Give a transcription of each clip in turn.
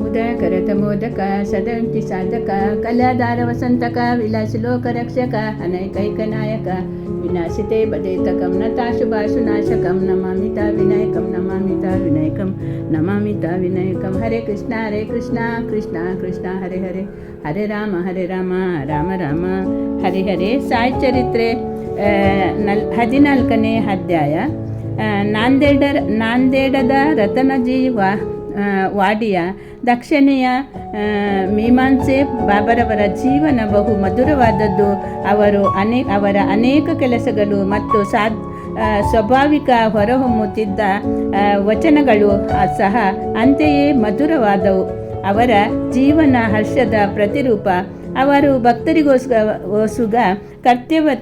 ಉದಯಕರತ ಮೋದಕ ಸದಂತಿ ಸಾಧಕ ಕಲಾಧಾರ ವಸಂತಕ ವಿಲಾಸಿ ಲೋಕರಕ್ಷಕ ಅನೈಕೈಕ ನಾಯಕ ವಿನಾಶಿತೆ ಬದೇತಕಂ ನತಾಶುಭಾಶು ನಾಶಕಂ ನಮಾಮಿತ ವಿನಾಯಕಂ ನಮಾಮಿತ ವಿನಾಯಕಂ ನಮಾಮಿತ ವಿನಾಯಕಂ. ಹರೇ ಕೃಷ್ಣ ಕೃಷ್ಣ ಕೃಷ್ಣ ಹರೇ ಹರೇ, ಹರೇ ರಾಮ ರಾಮ ರಾಮ ಹರೇ ಹರೇ. ಸಾಯಿ ಚರಿತ್ರೆ 14ನೇ ಅಧ್ಯಾಯ. ನಾಂದೇಡದ ರತನಜಿ ವಾಡಿಯ ದಕ್ಷಿಣೆಯ ಮೀಮಾಂಸೆ ಬಾಬರವರ ಜೀವನ ಬಹು ಮಧುರವಾದದ್ದು. ಅವರ ಅನೇಕ ಕೆಲಸಗಳು ಮತ್ತು ಸ್ವಾಭಾವಿಕ ಹೊರಹೊಮ್ಮುತ್ತಿದ್ದ ವಚನಗಳು ಸಹ ಅಂತೆಯೇ ಮಧುರವಾದವು. ಅವರ ಜೀವನ ಹರ್ಷದ ಪ್ರತಿರೂಪ. ಅವರು ಭಕ್ತರಿಗೋಸ್ಕರ ಕರ್ತವ್ಯ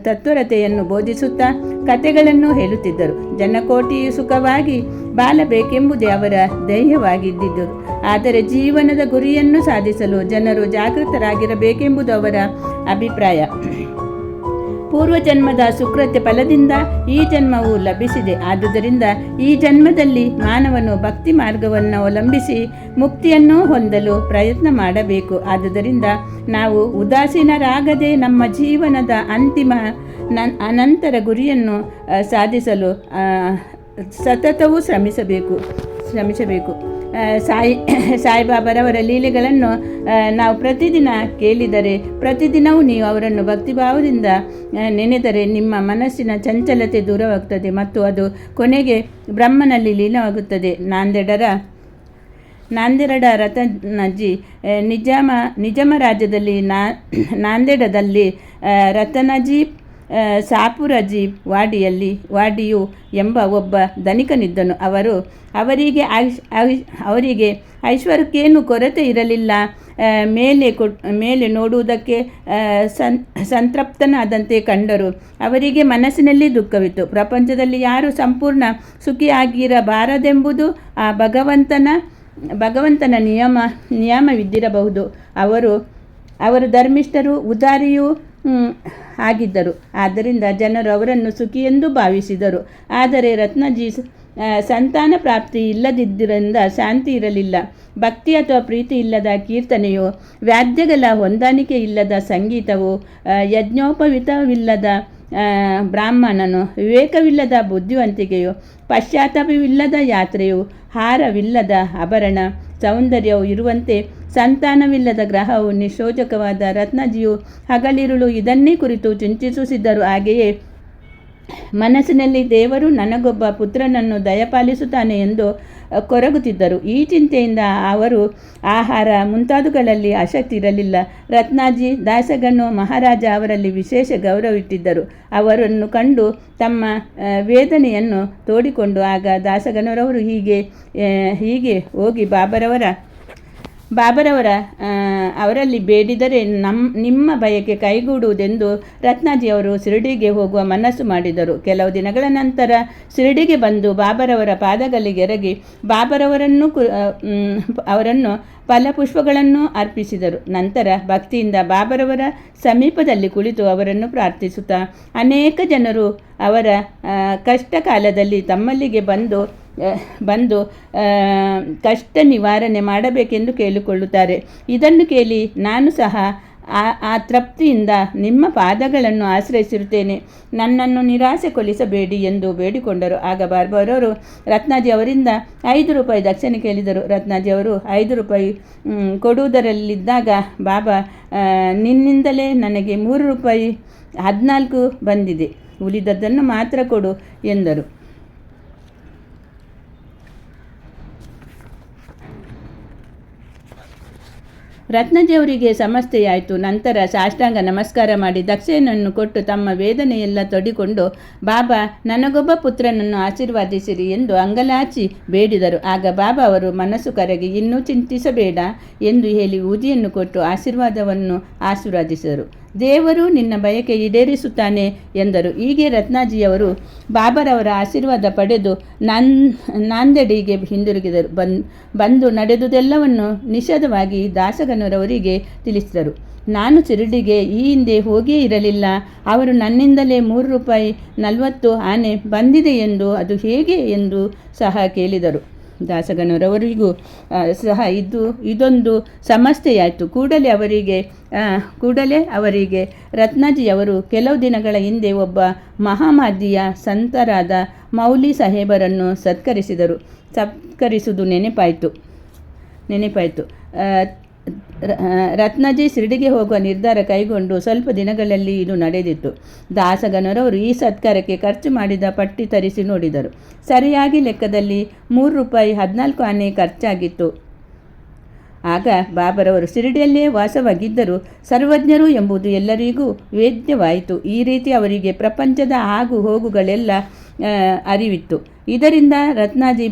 ತತ್ಪರತೆಯನ್ನು ಬೋಧಿಸುತ್ತಾ ಕಥೆಗಳನ್ನು ಹೇಳುತ್ತಿದ್ದರು. ಜನಕೋಟಿಯು ಸುಖವಾಗಿ ಬಾಳಬೇಕೆಂಬುದೇ ಅವರ ಧ್ಯೇಯವಾಗಿದ್ದರು. ಆದರೆ ಜೀವನದ ಗುರಿಯನ್ನು ಸಾಧಿಸಲು ಜನರು ಜಾಗೃತರಾಗಿರಬೇಕೆಂಬುದು ಅವರ ಅಭಿಪ್ರಾಯ. ಪೂರ್ವಜನ್ಮದ ಸುಕೃತ್ಯ ಫಲದಿಂದ ಈ ಜನ್ಮವು ಲಭಿಸಿದೆ. ಆದುದರಿಂದ ಈ ಜನ್ಮದಲ್ಲಿ ಮಾನವನು ಭಕ್ತಿ ಮಾರ್ಗವನ್ನು ಅವಲಂಬಿಸಿ ಮುಕ್ತಿಯನ್ನು ಹೊಂದಲು ಪ್ರಯತ್ನ ಮಾಡಬೇಕು. ಆದುದರಿಂದ ನಾವು ಉದಾಸೀನರಾಗದೆ ನಮ್ಮ ಜೀವನದ ಅನಂತರ ಗುರಿಯನ್ನು ಸಾಧಿಸಲು ಸತತವೂ ಶ್ರಮಿಸಬೇಕು. ಸಾಯಿಬಾಬರವರ ಲೀಲೆಗಳನ್ನು ನಾವು ಪ್ರತಿದಿನ ಕೇಳಿದರೆ, ಪ್ರತಿದಿನವೂ ನೀವು ಅವರನ್ನು ಭಕ್ತಿಭಾವದಿಂದ ನೆನೆದರೆ ನಿಮ್ಮ ಮನಸ್ಸಿನ ಚಂಚಲತೆ ದೂರವಾಗುತ್ತದೆ ಮತ್ತು ಅದು ಕೊನೆಗೆ ಬ್ರಹ್ಮನಲ್ಲಿ ಲೀನವಾಗುತ್ತದೆ. ನಾಂದೇಡ ರತನಜಿ ನಿಜಾಮ ರಾಜ್ಯದಲ್ಲಿ ನಾಂದೇಡದಲ್ಲಿ ರತನಜಿ ಸಾಪುರಜಿ ವಾಡಿಯು ಎಂಬ ಒಬ್ಬ ಧನಿಕನಿದ್ದನು. ಅವರಿಗೆ ಐಶ್ವರ್ಯಕ್ಕೇನು ಕೊರತೆ ಇರಲಿಲ್ಲ. ಮೇಲೆ ನೋಡುವುದಕ್ಕೆ ಸಂತೃಪ್ತನಾದಂತೆ ಕಂಡರು. ಅವರಿಗೆ ಮನಸ್ಸಿನಲ್ಲಿ ದುಃಖವಿತ್ತು. ಪ್ರಪಂಚದಲ್ಲಿ ಯಾರು ಸಂಪೂರ್ಣ ಸುಖಿಯಾಗಿರಬಾರದೆಂಬುದು ಆ ಭಗವಂತನ ನಿಯಮವಿದ್ದಿರಬಹುದು. ಅವರು ಧರ್ಮಿಷ್ಠರು, ಉದಾರಿಯೂ ಆಗಿದ್ದರು. ಆದ್ದರಿಂದ ಜನರು ಅವರನ್ನು ಸುಖಿಯೆಂದು ಭಾವಿಸಿದರು. ಆದರೆ ರತ್ನಜಿ ಸಂತಾನ ಪ್ರಾಪ್ತಿ ಇಲ್ಲದಿದ್ದರಿಂದ ಶಾಂತಿ ಇರಲಿಲ್ಲ. ಭಕ್ತಿ ಅಥವಾ ಪ್ರೀತಿ ಇಲ್ಲದ ಕೀರ್ತನೆಯು, ವಾದ್ಯಗಳ ಹೊಂದಾಣಿಕೆ ಇಲ್ಲದ ಸಂಗೀತವು, ಯಜ್ಞೋಪವಿತವಿಲ್ಲದ ಬ್ರಾಹ್ಮಣನು, ವಿವೇಕವಿಲ್ಲದ ಬುದ್ಧಿವಂತಿಕೆಯು, ಪಶ್ಚಾತ್ತಾಪವಿಲ್ಲದ ಯಾತ್ರೆಯು, ಹಾರವಿಲ್ಲದ ಆಭರಣ ಸೌಂದರ್ಯವು ಇರುವಂತೆ ಸಂತಾನವಿಲ್ಲದ ಗ್ರಹವು ನಿಶೋಚಕವಾದ ರತ್ನಜಿಯು ಹಗಲಿರುಳು ಇದನ್ನೇ ಕುರಿತು ಚಿಂತಿಸುತ್ತಿದ್ದರು. ಹಾಗೆಯೇ ಮನಸ್ಸಿನಲ್ಲಿ ದೇವರು ನನಗೊಬ್ಬ ಪುತ್ರನನ್ನು ದಯಪಾಲಿಸುತ್ತಾನೆ ಎಂದು ಕೊರಗುತ್ತಿದ್ದರು. ಈ ಚಿಂತೆಯಿಂದ ಅವರು ಆಹಾರ ಮುಂತಾದವುಗಳಲ್ಲಿ ಆಸಕ್ತಿ ಇರಲಿಲ್ಲ. ರತ್ನಾಜಿ ದಾಸಗನು ಮಹಾರಾಜ ಅವರಲ್ಲಿ ವಿಶೇಷ ಗೌರವಿಟ್ಟಿದ್ದರು. ಅವರನ್ನು ಕಂಡು ತಮ್ಮ ವೇದನೆಯನ್ನು ತೋಡಿಕೊಂಡು ಆಗ ದಾಸಗನರವರು ಹೀಗೆ ಹೋಗಿ ಬಾಬರವರ ಅವರಲ್ಲಿ ಬೇಡಿದರೆ ನಿಮ್ಮ ಬಯಕೆ ಕೈಗೂಡುವುದೆಂದು ರತ್ನಾಜಿಯವರು ಶಿರಡಿಗೆ ಹೋಗುವ ಮನಸ್ಸು ಮಾಡಿದರು. ಕೆಲವು ದಿನಗಳ ನಂತರ ಶಿರಡಿಗೆ ಬಂದು ಬಾಬರವರ ಪಾದಗಳಿಗೆ ಎರಗಿ ಅವರನ್ನು ಫಲಪುಷ್ಪಗಳನ್ನು ಅರ್ಪಿಸಿದರು. ನಂತರ ಭಕ್ತಿಯಿಂದ ಬಾಬರವರ ಸಮೀಪದಲ್ಲಿ ಕುಳಿತು ಅವರನ್ನು ಪ್ರಾರ್ಥಿಸುತ್ತಾ, ಅನೇಕ ಜನರು ಅವರ ಕಷ್ಟ ಕಾಲದಲ್ಲಿ ತಮ್ಮಲ್ಲಿಗೆ ಬಂದು ಕಷ್ಟ ನಿವಾರಣೆ ಮಾಡಬೇಕೆಂದು ಕೇಳಿಕೊಳ್ಳುತ್ತಾರೆ. ಇದನ್ನು ಕೇಳಿ ನಾನು ಸಹ ಆ ತೃಪ್ತಿಯಿಂದ ನಿಮ್ಮ ಪಾದಗಳನ್ನು ಆಶ್ರಯಿಸಿರುತ್ತೇನೆ. ನನ್ನನ್ನು ನಿರಾಸೆಗೊಳಿಸಬೇಡಿ ಎಂದು ಬೇಡಿಕೊಂಡರು. ಆಗ ಬಾಬರವರು ರತ್ನಾಜಿ ಅವರಿಂದ 5 ರೂಪಾಯಿ ದಕ್ಷಿಣೆ ಕೇಳಿದರು. ರತ್ನಾಜಿ ಅವರು 5 ರೂಪಾಯಿ ಕೊಡುವುದರಲ್ಲಿದ್ದಾಗ, ಬಾಬಾ, ನಿನ್ನಿಂದಲೇ ನನಗೆ 3 ರೂಪಾಯಿ 14 ಬಂದಿದೆ, ಉಳಿದದ್ದನ್ನು ಮಾತ್ರ ಕೊಡು ಎಂದರು. ರತ್ನಜಿಯವರಿಗೆ ಸಮಸ್ಯೆಯಾಯಿತು. ನಂತರ ಸಾಷ್ಟಾಂಗ ನಮಸ್ಕಾರ ಮಾಡಿ ದಕ್ಷಿಣೆಯನ್ನು ಕೊಟ್ಟು ತಮ್ಮ ವೇದನೆಯೆಲ್ಲ ತೊಡಿಕೊಂಡು, ಬಾಬಾ, ನನಗೊಬ್ಬ ಪುತ್ರನನ್ನು ಆಶೀರ್ವಾದಿಸಿರಿ ಎಂದು ಅಂಗಲಾಚಿ ಬೇಡಿದರು. ಆಗ ಬಾಬಾ ಅವರು ಮನಸ್ಸು ಕರಗಿ, ಇನ್ನೂ ಚಿಂತಿಸಬೇಡ ಎಂದು ಹೇಳಿ ಊದಿಯನ್ನು ಕೊಟ್ಟು ಆಶೀರ್ವಾದಿಸಿದರು. ದೇವರು ನಿನ್ನ ಬಯಕೆ ಈಡೇರಿಸುತ್ತಾನೆ ಎಂದರು. ಹೀಗೆ ರತ್ನಾಜಿಯವರು ಬಾಬರವರ ಆಶೀರ್ವಾದ ಪಡೆದು ನಾಂದೇಡಿಗೆ ಹಿಂದಿರುಗಿದರು. ಬಂದು ನಡೆದುದೆಲ್ಲವನ್ನು ನಿಷೇಧವಾಗಿ ದಾಸಗನರವರಿಗೆ ತಿಳಿಸಿದರು. ನಾನು ಶಿರಡಿಗೆ ಈ ಹಿಂದೆ ಹೋಗಿಯೇ ಇರಲಿಲ್ಲ. ಅವರು ನನ್ನಿಂದಲೇ 3 ರೂಪಾಯಿ 40 ಆನೆ ಬಂದಿದೆ ಎಂದು ಅದು ಹೇಗೆ ಎಂದು ಸಹ ಕೇಳಿದರು. ದಾಸಗಣರವರಿಗೂ ಸಹ ಇದೊಂದು ಸಮಸ್ಯೆಯಾಯಿತು. ಕೂಡಲೇ ಅವರಿಗೆ ರತ್ನಾಜಿಯವರು ಕೆಲವು ದಿನಗಳ ಹಿಂದೆ ಒಬ್ಬ ಮಹಾಮಾದಿಯ ಸಂತರಾದ ಮೌಲಿ ಸಾಹೇಬರನ್ನು ಸತ್ಕರಿಸುವುದು ನೆನಪಾಯಿತು. ರತ್ನಾಜಿ ಶಿರಡಿಗೆ ಹೋಗುವ ನಿರ್ಧಾರ ಕೈಗೊಂಡು ಸ್ವಲ್ಪ ದಿನಗಳಲ್ಲಿ ಇದು ನಡೆದಿತ್ತು. ದಾಸಗಣರವರು ಈ ಸತ್ಕಾರಕ್ಕೆ ಖರ್ಚು ಮಾಡಿದ ಪಟ್ಟಿ ತರಿಸಿ ನೋಡಿದರು. ಸರಿಯಾಗಿ ಲೆಕ್ಕದಲ್ಲಿ ₹3.14 ಖರ್ಚಾಗಿತ್ತು. ಆಗ ಬಾಬರವರು ಶಿರಡಿಯಲ್ಲೇ ವಾಸವಾಗಿದ್ದರು, ಸರ್ವಜ್ಞರು ಎಂಬುದು ಎಲ್ಲರಿಗೂ ವೇದ್ಯವಾಯಿತು. ಈ ರೀತಿ ಅವರಿಗೆ ಪ್ರಪಂಚದ ಆಗು ಹೋಗುಗಳೆಲ್ಲ ಅರಿವಿತ್ತು. ಇದರಿಂದ ರತ್ನಾಜಿ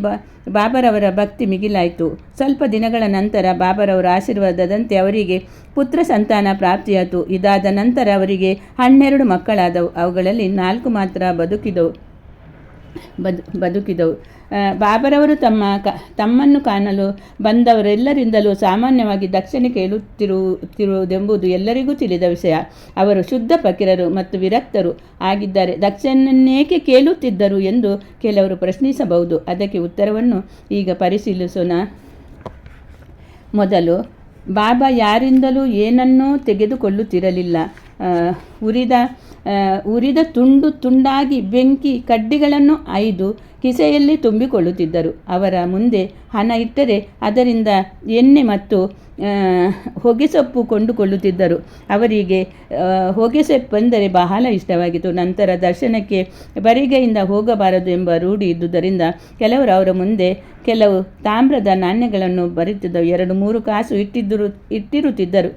ಬಾಬರವರ ಭಕ್ತಿ ಮಿಗಿಲಾಯಿತು. ಸ್ವಲ್ಪ ದಿನಗಳ ನಂತರ ಬಾಬರವರ ಆಶೀರ್ವಾದದಂತೆ ಅವರಿಗೆ ಪುತ್ರ ಸಂತಾನ ಪ್ರಾಪ್ತಿಯಾಯಿತು. ಇದಾದ ನಂತರ ಅವರಿಗೆ 12 ಮಕ್ಕಳಾದವು. ಅವುಗಳಲ್ಲಿ 4 ಮಾತ್ರ ಬದುಕಿದವು. ಬಾಬರವರು ತಮ್ಮನ್ನು ಕಾಣಲು ಬಂದವರೆಲ್ಲರಿಂದಲೂ ಸಾಮಾನ್ಯವಾಗಿ ದಕ್ಷಿಣೆ ಕೇಳುತ್ತಿರುವುದೆಂಬುದು ಎಲ್ಲರಿಗೂ ತಿಳಿದ ವಿಷಯ. ಅವರು ಶುದ್ಧ ಫಕೀರರು ಮತ್ತು ವಿರಕ್ತರು ಆಗಿದ್ದಾರೆ. ದಕ್ಷಿಣೆಯನ್ನೇಕೆ ಕೇಳುತ್ತಿದ್ದರು ಎಂದು ಕೆಲವರು ಪ್ರಶ್ನಿಸಬಹುದು. ಅದಕ್ಕೆ ಉತ್ತರವನ್ನು ಈಗ ಪರಿಶೀಲಿಸೋಣ. ಮೊದಲು, ಬಾಬಾ ಯಾರಿಂದಲೂ ಏನನ್ನೂ ತೆಗೆದುಕೊಳ್ಳುತ್ತಿರಲಿಲ್ಲ. ಉರಿದ ತುಂಡಾಗಿ ಬೆಂಕಿ ಕಡ್ಡಿಗಳನ್ನು ಐದು ಕಿಸೆಯಲ್ಲಿ ತುಂಬಿಕೊಳ್ಳುತ್ತಿದ್ದರು. ಅವರ ಮುಂದೆ ಹಣ ಇಟ್ಟರೆ ಅದರಿಂದ ಎಣ್ಣೆ ಮತ್ತು ಹೊಗೆಸೊಪ್ಪು ಕೊಂಡುಕೊಳ್ಳುತ್ತಿದ್ದರು. ಅವರಿಗೆ ಹೊಗೆಸೊಪ್ಪೆಂದರೆ ಬಹಳ ಇಷ್ಟವಾಗಿತ್ತು. ನಂತರ ದರ್ಶನಕ್ಕೆ ಬರಿಗೈಯಿಂದ ಹೋಗಬಾರದು ಎಂಬ ರೂಢಿ ಇದ್ದುದರಿಂದ ಕೆಲವರು ಅವರ ಮುಂದೆ ಕೆಲವು ತಾಮ್ರದ ನಾಣ್ಯಗಳನ್ನು ಬರುತ್ತಿದ್ದವು. 2-3 ಕಾಸು ಇಟ್ಟಿರುತ್ತಿದ್ದರು.